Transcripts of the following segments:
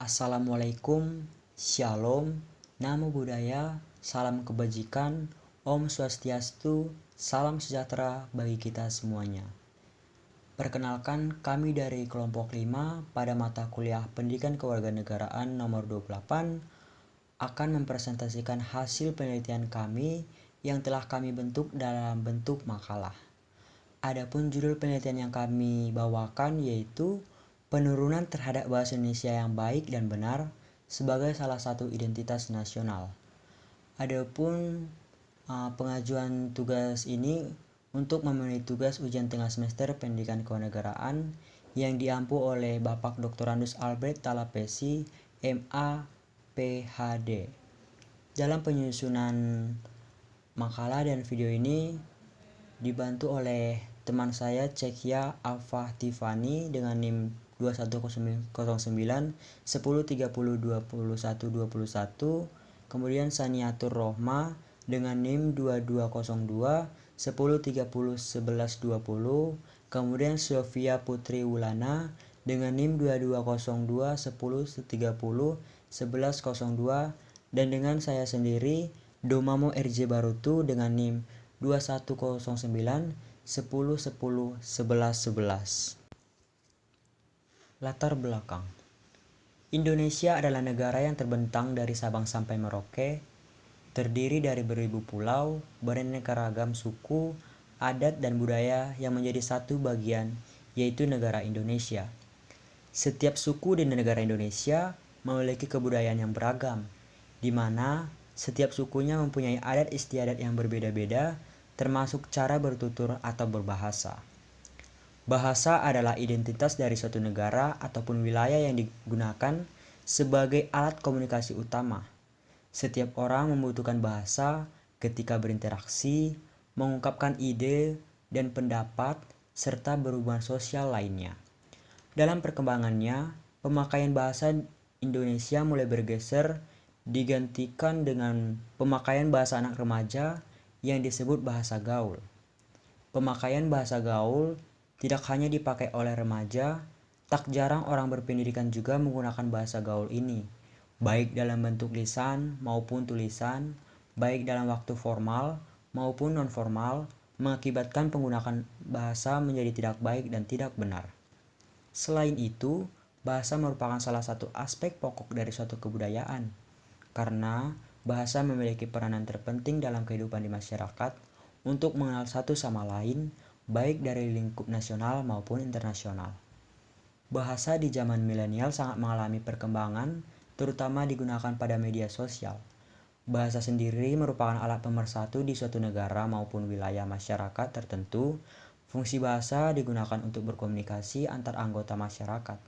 Assalamualaikum, Shalom, Namo Buddhaya, salam kebajikan, Om Swastiastu, salam sejahtera bagi kita semuanya. Perkenalkan, kami dari kelompok 5 pada mata kuliah Pendidikan Kewarganegaraan nomor 28 akan mempresentasikan hasil penelitian kami yang telah kami bentuk dalam bentuk makalah. Adapun judul penelitian yang kami bawakan yaitu penurunan terhadap bahasa Indonesia yang baik dan benar sebagai salah satu identitas nasional. Adapun pengajuan tugas ini untuk memenuhi tugas ujian tengah semester Pendidikan Kewarganegaraan yang diampu oleh Bapak Dr. Andus Albert Talapesi, MA, PhD. Dalam penyusunan makalah dan video ini dibantu oleh teman saya Cekia Alfa Tiffany dengan NIM 2109 1030 21 21, kemudian Saniatur Rohma dengan NIM 2202 1030 1120, kemudian Sofia Putri Wulana dengan NIM 2202 1030 1102, dan dengan saya sendiri Domamo RJ Barutu dengan NIM 2109 1010 1111. Latar belakang. Indonesia adalah negara yang terbentang dari Sabang sampai Merauke, terdiri dari beribu pulau, beraneka ragam suku, adat dan budaya yang menjadi satu bagian, yaitu negara Indonesia. Setiap suku di negara Indonesia memiliki kebudayaan yang beragam, di mana setiap sukunya mempunyai adat istiadat yang berbeda-beda, termasuk cara bertutur atau berbahasa. Bahasa adalah identitas dari suatu negara ataupun wilayah yang digunakan sebagai alat komunikasi utama. Setiap orang membutuhkan bahasa ketika berinteraksi, mengungkapkan ide dan pendapat, serta berhubungan sosial lainnya. Dalam perkembangannya, pemakaian bahasa Indonesia mulai bergeser digantikan dengan pemakaian bahasa anak remaja yang disebut bahasa gaul. Pemakaian bahasa gaul tidak hanya dipakai oleh remaja, tak jarang orang berpendidikan juga menggunakan bahasa gaul ini, baik dalam bentuk lisan maupun tulisan, baik dalam waktu formal maupun non-formal, mengakibatkan penggunaan bahasa menjadi tidak baik dan tidak benar. Selain itu, bahasa merupakan salah satu aspek pokok dari suatu kebudayaan, karena bahasa memiliki peranan terpenting dalam kehidupan di masyarakat untuk mengenal satu sama lain, baik dari lingkup nasional maupun internasional. Bahasa di zaman milenial sangat mengalami perkembangan, terutama digunakan pada media sosial. Bahasa sendiri merupakan alat pemersatu di suatu negara maupun wilayah masyarakat tertentu. Fungsi bahasa digunakan untuk berkomunikasi antar anggota masyarakat.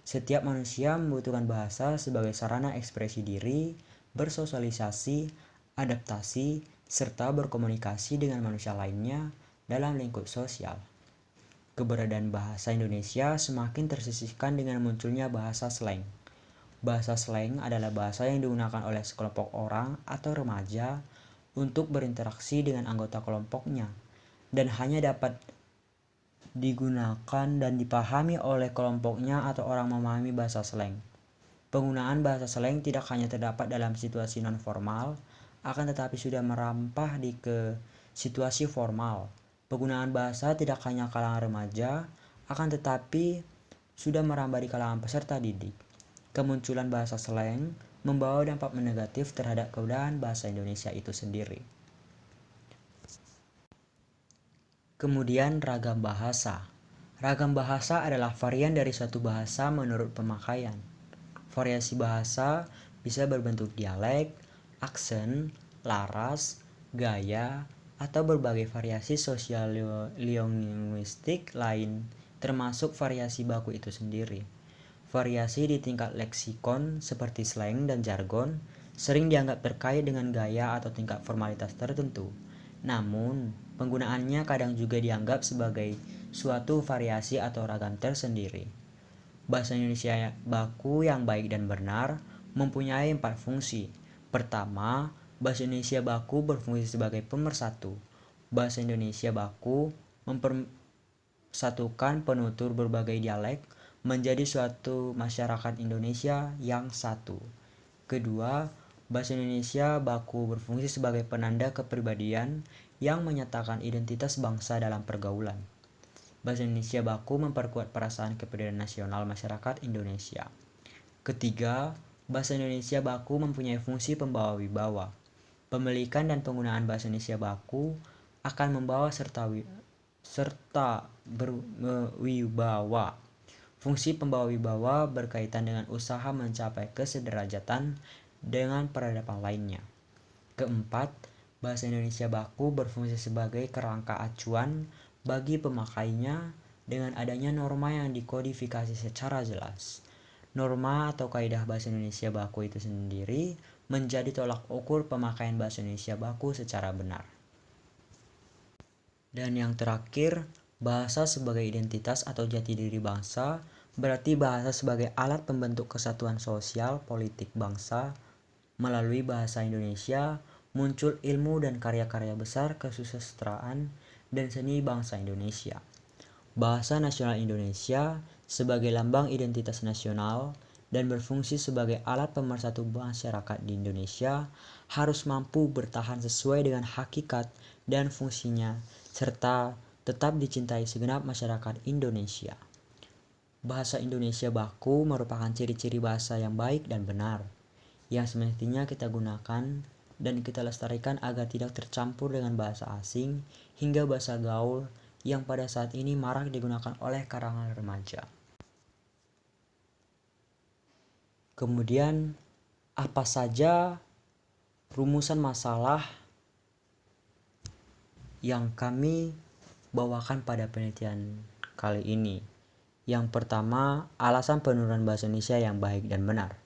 Setiap manusia membutuhkan bahasa sebagai sarana ekspresi diri, bersosialisasi, adaptasi, serta berkomunikasi dengan manusia lainnya dalam lingkup sosial. Keberadaan bahasa Indonesia semakin tersisihkan dengan munculnya bahasa slang. Bahasa slang adalah bahasa yang digunakan oleh sekelompok orang atau remaja untuk berinteraksi dengan anggota kelompoknya dan hanya dapat digunakan dan dipahami oleh kelompoknya atau orang memahami bahasa slang. Penggunaan bahasa slang tidak hanya terdapat dalam situasi non-formal, akan tetapi sudah merampah ke situasi formal. Penggunaan bahasa tidak hanya kalangan remaja, akan tetapi sudah merambah di kalangan peserta didik. Kemunculan bahasa slang membawa dampak negatif terhadap kebudayaan bahasa Indonesia itu sendiri. Kemudian ragam bahasa. Ragam bahasa adalah varian dari suatu bahasa menurut pemakaian. Variasi bahasa bisa berbentuk dialek, aksen, laras, gaya, atau berbagai variasi sosial-linguistik lain, termasuk variasi baku itu sendiri. Variasi di tingkat leksikon seperti slang dan jargon sering dianggap terkait dengan gaya atau tingkat formalitas tertentu. Namun, penggunaannya kadang juga dianggap sebagai suatu variasi atau ragam tersendiri. Bahasa Indonesia baku yang baik dan benar mempunyai 4 fungsi. Pertama, bahasa Indonesia baku berfungsi sebagai pemersatu. Bahasa Indonesia baku mempersatukan penutur berbagai dialek, menjadi suatu masyarakat Indonesia yang satu. Kedua, bahasa Indonesia baku berfungsi sebagai penanda kepribadian yang menyatakan identitas bangsa dalam pergaulan. Bahasa Indonesia baku memperkuat perasaan kepedulian nasional masyarakat Indonesia. Ketiga, bahasa Indonesia baku mempunyai fungsi pembawa wibawa. Pemilikan dan penggunaan bahasa Indonesia baku akan membawa serta berwibawa. Fungsi pembawa wibawa berkaitan dengan usaha mencapai kesederajatan dengan peradaban lainnya. Keempat, bahasa Indonesia baku berfungsi sebagai kerangka acuan bagi pemakainya dengan adanya norma yang dikodifikasi secara jelas. Norma atau kaidah bahasa Indonesia baku itu sendiri menjadi tolak ukur pemakaian bahasa Indonesia baku secara benar. Dan yang terakhir, bahasa sebagai identitas atau jati diri bangsa, berarti bahasa sebagai alat pembentuk kesatuan sosial politik bangsa. Melalui bahasa Indonesia muncul ilmu dan karya-karya besar kesusastraan dan seni bangsa Indonesia. Bahasa nasional Indonesia sebagai lambang identitas nasional dan berfungsi sebagai alat pemersatu masyarakat di Indonesia harus mampu bertahan sesuai dengan hakikat dan fungsinya serta tetap dicintai segenap masyarakat Indonesia. Bahasa Indonesia baku merupakan ciri-ciri bahasa yang baik dan benar, yang semestinya kita gunakan dan kita lestarikan agar tidak tercampur dengan bahasa asing hingga bahasa gaul yang pada saat ini marak digunakan oleh kalangan remaja. Kemudian, apa saja rumusan masalah yang kami bawakan pada penelitian kali ini? Yang pertama, alasan penurunan bahasa Indonesia yang baik dan benar.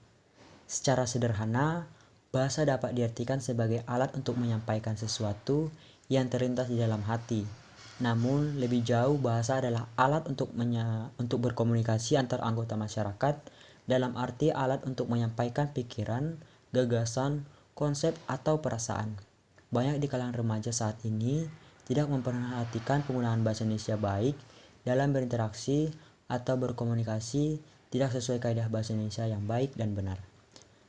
Secara sederhana, bahasa dapat diartikan sebagai alat untuk menyampaikan sesuatu yang terlintas di dalam hati. Namun, lebih jauh bahasa adalah alat untuk berkomunikasi antar anggota masyarakat dalam arti alat untuk menyampaikan pikiran, gagasan, konsep, atau perasaan. Banyak di kalangan remaja saat ini tidak memperhatikan penggunaan bahasa Indonesia baik dalam berinteraksi atau berkomunikasi tidak sesuai kaidah bahasa Indonesia yang baik dan benar.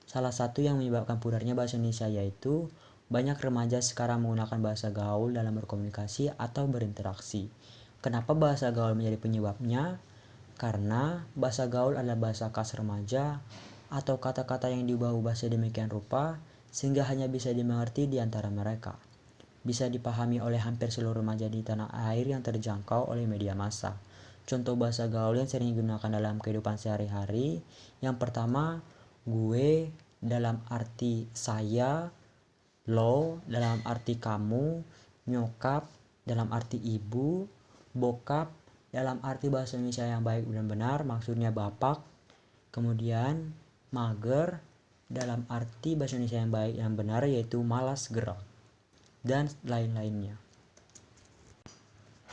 Salah satu yang menyebabkan pudarnya bahasa Indonesia yaitu banyak remaja sekarang menggunakan bahasa gaul dalam berkomunikasi atau berinteraksi. Kenapa bahasa gaul menjadi penyebabnya? Karena bahasa gaul adalah bahasa khas remaja atau kata-kata yang diubah-ubah sedemikian rupa sehingga hanya bisa dimengerti di antara mereka. Bisa dipahami oleh hampir seluruh remaja di tanah air yang terjangkau oleh media massa. Contoh bahasa gaul yang sering digunakan dalam kehidupan sehari-hari, yang pertama, gue dalam arti saya, lo dalam arti kamu, nyokap dalam arti ibu, bokap dalam arti bahasa Indonesia yang baik dan benar maksudnya bapak, kemudian mager dalam arti bahasa Indonesia yang baik dan benar yaitu malas gerak, dan lain-lainnya.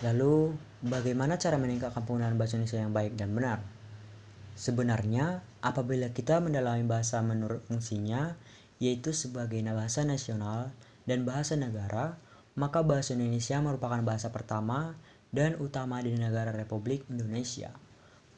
Lalu, bagaimana cara meningkatkan penggunaan bahasa Indonesia yang baik dan benar? Sebenarnya, apabila kita mendalami bahasa menurut fungsinya, yaitu sebagai bahasa nasional dan bahasa negara, maka bahasa Indonesia merupakan bahasa pertama dan utama di negara Republik Indonesia.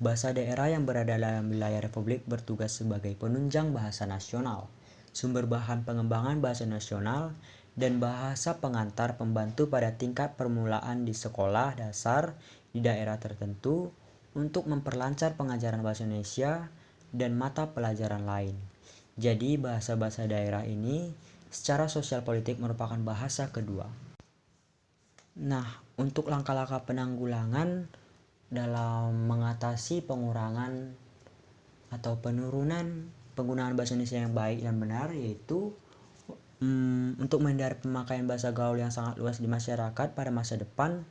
Bahasa daerah yang berada dalam wilayah Republik bertugas sebagai penunjang bahasa nasional, sumber bahan pengembangan bahasa nasional, dan bahasa pengantar pembantu pada tingkat permulaan di sekolah dasar di daerah tertentu untuk memperlancar pengajaran bahasa Indonesia dan mata pelajaran lain. Jadi bahasa-bahasa daerah ini secara sosial politik merupakan bahasa kedua. Nah, untuk langkah-langkah penanggulangan dalam mengatasi pengurangan atau penurunan penggunaan bahasa Indonesia yang baik dan benar yaitu untuk menghindari pemakaian bahasa gaul yang sangat luas di masyarakat pada masa depan,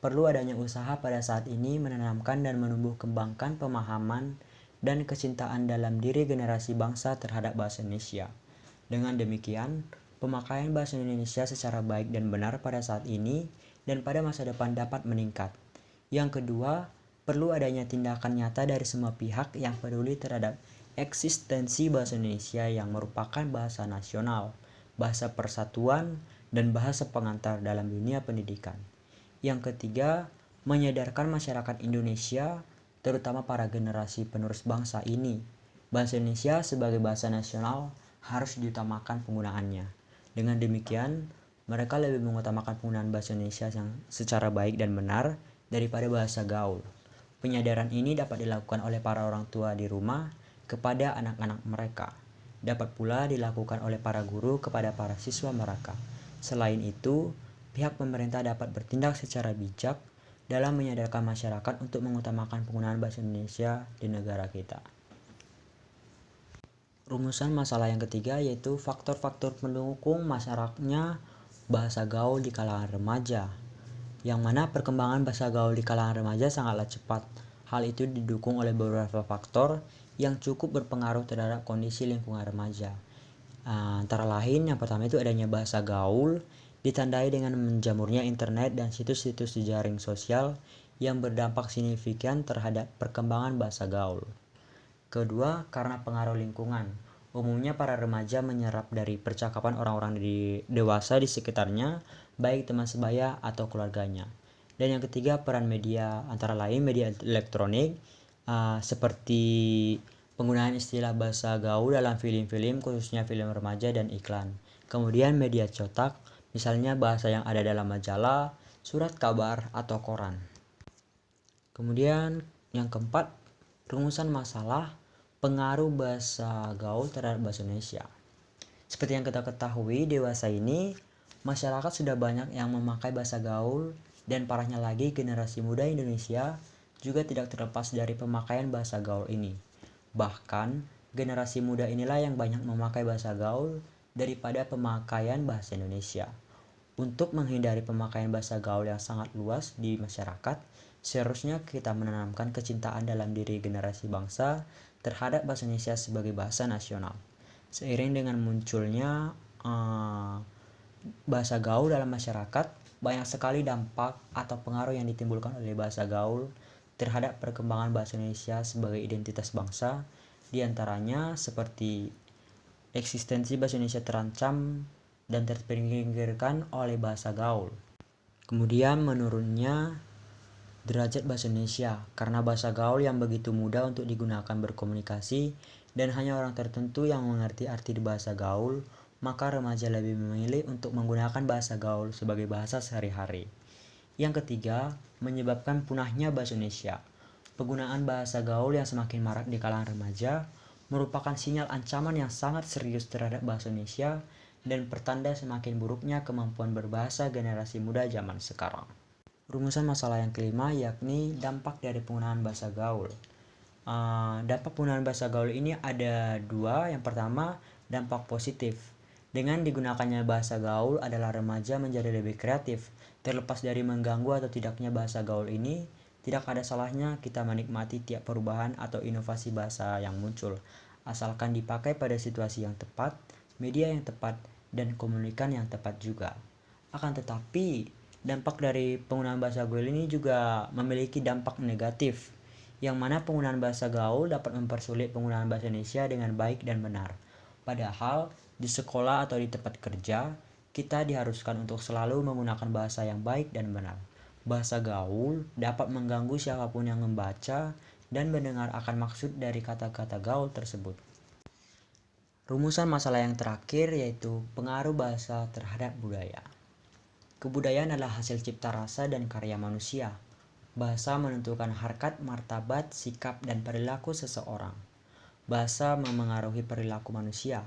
perlu adanya usaha pada saat ini menanamkan dan menumbuh kembangkan pemahaman dan kecintaan dalam diri generasi bangsa terhadap bahasa Indonesia. Dengan demikian, pemakaian bahasa Indonesia secara baik dan benar pada saat ini dan pada masa depan dapat meningkat. Yang kedua, perlu adanya tindakan nyata dari semua pihak yang peduli terhadap eksistensi bahasa Indonesia yang merupakan bahasa nasional, bahasa persatuan, dan bahasa pengantar dalam dunia pendidikan. Yang ketiga, menyadarkan masyarakat Indonesia terutama para generasi penerus bangsa ini. Bahasa Indonesia sebagai bahasa nasional harus diutamakan penggunaannya. Dengan demikian, mereka lebih mengutamakan penggunaan bahasa Indonesia yang secara baik dan benar daripada bahasa gaul. Penyadaran ini dapat dilakukan oleh para orang tua di rumah kepada anak-anak mereka. Dapat pula dilakukan oleh para guru kepada para siswa mereka. Selain itu, pihak pemerintah dapat bertindak secara bijak dalam menyadarkan masyarakat untuk mengutamakan penggunaan bahasa Indonesia di negara kita. Rumusan masalah yang ketiga yaitu faktor-faktor pendukung masyarakatnya bahasa gaul di kalangan remaja, yang mana perkembangan bahasa gaul di kalangan remaja sangatlah cepat. Hal itu didukung oleh beberapa faktor yang cukup berpengaruh terhadap kondisi lingkungan remaja. Antara lain, yang pertama itu adanya bahasa gaul ditandai dengan menjamurnya internet dan situs-situs jejaring sosial yang berdampak signifikan terhadap perkembangan bahasa gaul. Kedua, karena pengaruh lingkungan. Umumnya para remaja menyerap dari percakapan orang-orang dewasa di sekitarnya, baik teman sebaya atau keluarganya. Dan yang ketiga, peran media, antara lain media elektronik, seperti penggunaan istilah bahasa gaul dalam film-film, khususnya film remaja dan iklan. Kemudian media cetak, misalnya bahasa yang ada dalam majalah, surat kabar, atau koran. Kemudian yang keempat, rumusan masalah pengaruh bahasa gaul terhadap bahasa Indonesia. Seperti yang kita ketahui, dewasa ini masyarakat sudah banyak yang memakai bahasa gaul, dan parahnya lagi generasi muda Indonesia juga tidak terlepas dari pemakaian bahasa gaul ini. Bahkan generasi muda inilah yang banyak memakai bahasa gaul daripada pemakaian bahasa Indonesia. Untuk menghindari pemakaian bahasa gaul yang sangat luas di masyarakat, seharusnya kita menanamkan kecintaan dalam diri generasi bangsa terhadap bahasa Indonesia sebagai bahasa nasional. Seiring dengan munculnya bahasa gaul dalam masyarakat, banyak sekali dampak atau pengaruh yang ditimbulkan oleh bahasa gaul terhadap perkembangan bahasa Indonesia sebagai identitas bangsa, diantaranya seperti eksistensi bahasa Indonesia terancam dan terpinggirkan oleh bahasa gaul. Kemudian menurunnya derajat bahasa Indonesia karena bahasa gaul yang begitu mudah untuk digunakan berkomunikasi dan hanya orang tertentu yang mengerti arti bahasa gaul, maka remaja lebih memilih untuk menggunakan bahasa gaul sebagai bahasa sehari-hari. Yang ketiga, menyebabkan punahnya bahasa Indonesia. Penggunaan bahasa gaul yang semakin marak di kalangan remaja merupakan sinyal ancaman yang sangat serius terhadap bahasa Indonesia dan pertanda semakin buruknya kemampuan berbahasa generasi muda zaman sekarang. Rumusan masalah yang kelima yakni dampak dari penggunaan bahasa gaul. Dampak penggunaan bahasa gaul ini ada dua. Yang pertama, dampak positif. Dengan digunakannya bahasa gaul adalah remaja menjadi lebih kreatif. Terlepas dari mengganggu atau tidaknya bahasa gaul ini, tidak ada salahnya kita menikmati tiap perubahan atau inovasi bahasa yang muncul, asalkan dipakai pada situasi yang tepat, media yang tepat, dan komunikan yang tepat juga. Akan tetapi, dampak dari penggunaan bahasa gaul ini juga memiliki dampak negatif, yang mana penggunaan bahasa gaul dapat mempersulit penggunaan bahasa Indonesia dengan baik dan benar. Padahal, di sekolah atau di tempat kerja, kita diharuskan untuk selalu menggunakan bahasa yang baik dan benar. Bahasa gaul dapat mengganggu siapapun yang membaca dan mendengar akan maksud dari kata-kata gaul tersebut. Rumusan masalah yang terakhir yaitu pengaruh bahasa terhadap budaya. Kebudayaan adalah hasil cipta rasa dan karya manusia. Bahasa menentukan harkat, martabat, sikap, dan perilaku seseorang. Bahasa memengaruhi perilaku manusia.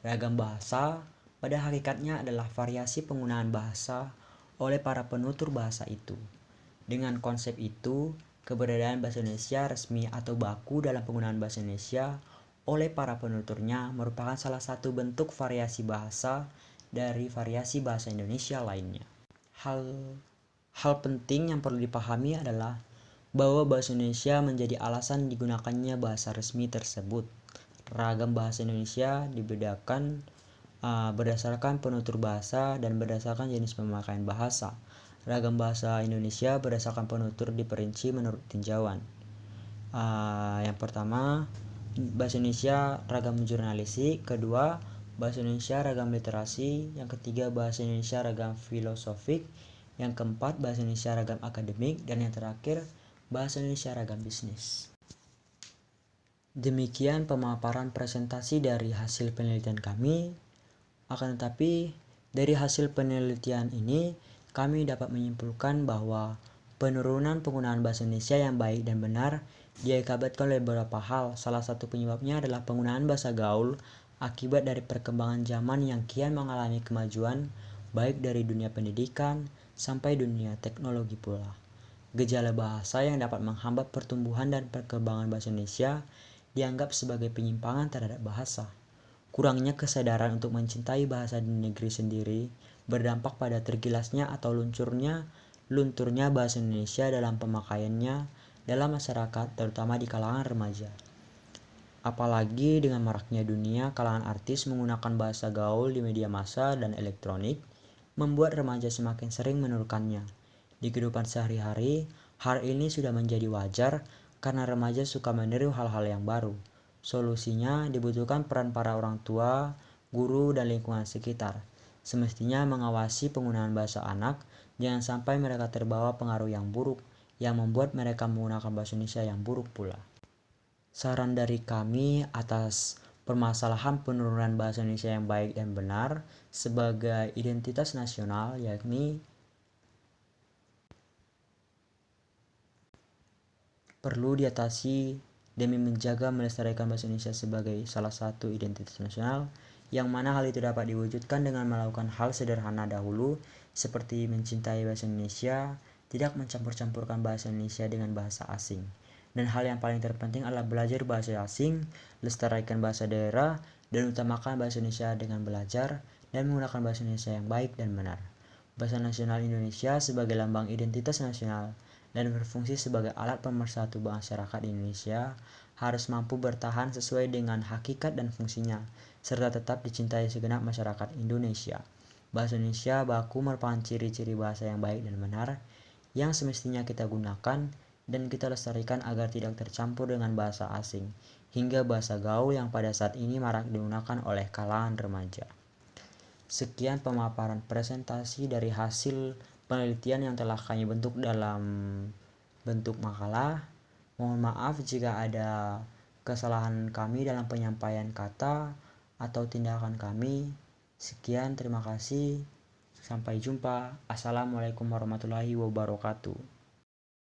Ragam bahasa pada hakikatnya adalah variasi penggunaan bahasa oleh para penutur bahasa itu. Dengan konsep itu, keberadaan bahasa Indonesia resmi atau baku dalam penggunaan bahasa Indonesia oleh para penuturnya merupakan salah satu bentuk variasi bahasa dari variasi bahasa Indonesia lainnya. Hal penting yang perlu dipahami adalah bahwa bahasa Indonesia menjadi alasan digunakannya bahasa resmi tersebut. Ragam bahasa Indonesia dibedakan berdasarkan penutur bahasa dan berdasarkan jenis pemakaian bahasa. Ragam bahasa Indonesia berdasarkan penutur diperinci menurut tinjauan. Yang pertama, bahasa Indonesia ragam jurnalistik. Kedua, bahasa Indonesia ragam literasi. Yang ketiga, bahasa Indonesia ragam filosofik. Yang keempat, bahasa Indonesia ragam akademik. Dan yang terakhir, Bahasa Indonesia Ragam Bisnis. Demikian pemaparan presentasi dari hasil penelitian kami. Akan tetapi, dari hasil penelitian ini, kami dapat menyimpulkan bahwa penurunan penggunaan bahasa Indonesia yang baik dan benar diakibatkan oleh beberapa hal. Salah satu penyebabnya adalah penggunaan bahasa gaul akibat dari perkembangan zaman yang kian mengalami kemajuan, baik dari dunia pendidikan sampai dunia teknologi pula. Gejala bahasa yang dapat menghambat pertumbuhan dan perkembangan bahasa Indonesia dianggap sebagai penyimpangan terhadap bahasa. Kurangnya kesadaran untuk mencintai bahasa di negeri sendiri berdampak pada tergilasnya atau lunturnya bahasa Indonesia dalam pemakaiannya dalam masyarakat, terutama di kalangan remaja. Apalagi dengan maraknya dunia, kalangan artis menggunakan bahasa gaul di media massa dan elektronik, membuat remaja semakin sering menuturkannya. Di kehidupan sehari-hari, hal ini sudah menjadi wajar karena remaja suka meniru hal-hal yang baru. Solusinya dibutuhkan peran para orang tua, guru, dan lingkungan sekitar. Semestinya mengawasi penggunaan bahasa anak, jangan sampai mereka terbawa pengaruh yang buruk, yang membuat mereka menggunakan bahasa Indonesia yang buruk pula. Saran dari kami atas permasalahan penurunan bahasa Indonesia yang baik dan benar sebagai identitas nasional, yakni perlu diatasi demi menjaga melestarikan bahasa Indonesia sebagai salah satu identitas nasional, yang mana hal itu dapat diwujudkan dengan melakukan hal sederhana dahulu, seperti mencintai bahasa Indonesia, tidak mencampur-campurkan bahasa Indonesia dengan bahasa asing. Dan hal yang paling terpenting adalah belajar bahasa asing, lestarikan bahasa daerah, dan utamakan bahasa Indonesia dengan belajar dan menggunakan bahasa Indonesia yang baik dan benar. Bahasa nasional Indonesia sebagai lambang identitas nasional dan berfungsi sebagai alat pemersatu masyarakat Indonesia harus mampu bertahan sesuai dengan hakikat dan fungsinya, serta tetap dicintai segenap masyarakat Indonesia. Bahasa Indonesia baku merupakan ciri-ciri bahasa yang baik dan benar yang semestinya kita gunakan dan kita lestarikan agar tidak tercampur dengan bahasa asing, hingga bahasa gaul yang pada saat ini marak digunakan oleh kalangan remaja. Sekian pemaparan presentasi dari hasil penelitian yang telah kami bentuk dalam bentuk makalah. Mohon maaf jika ada kesalahan kami dalam penyampaian kata atau tindakan kami. Sekian, terima kasih. Sampai jumpa. Assalamualaikum warahmatullahi wabarakatuh.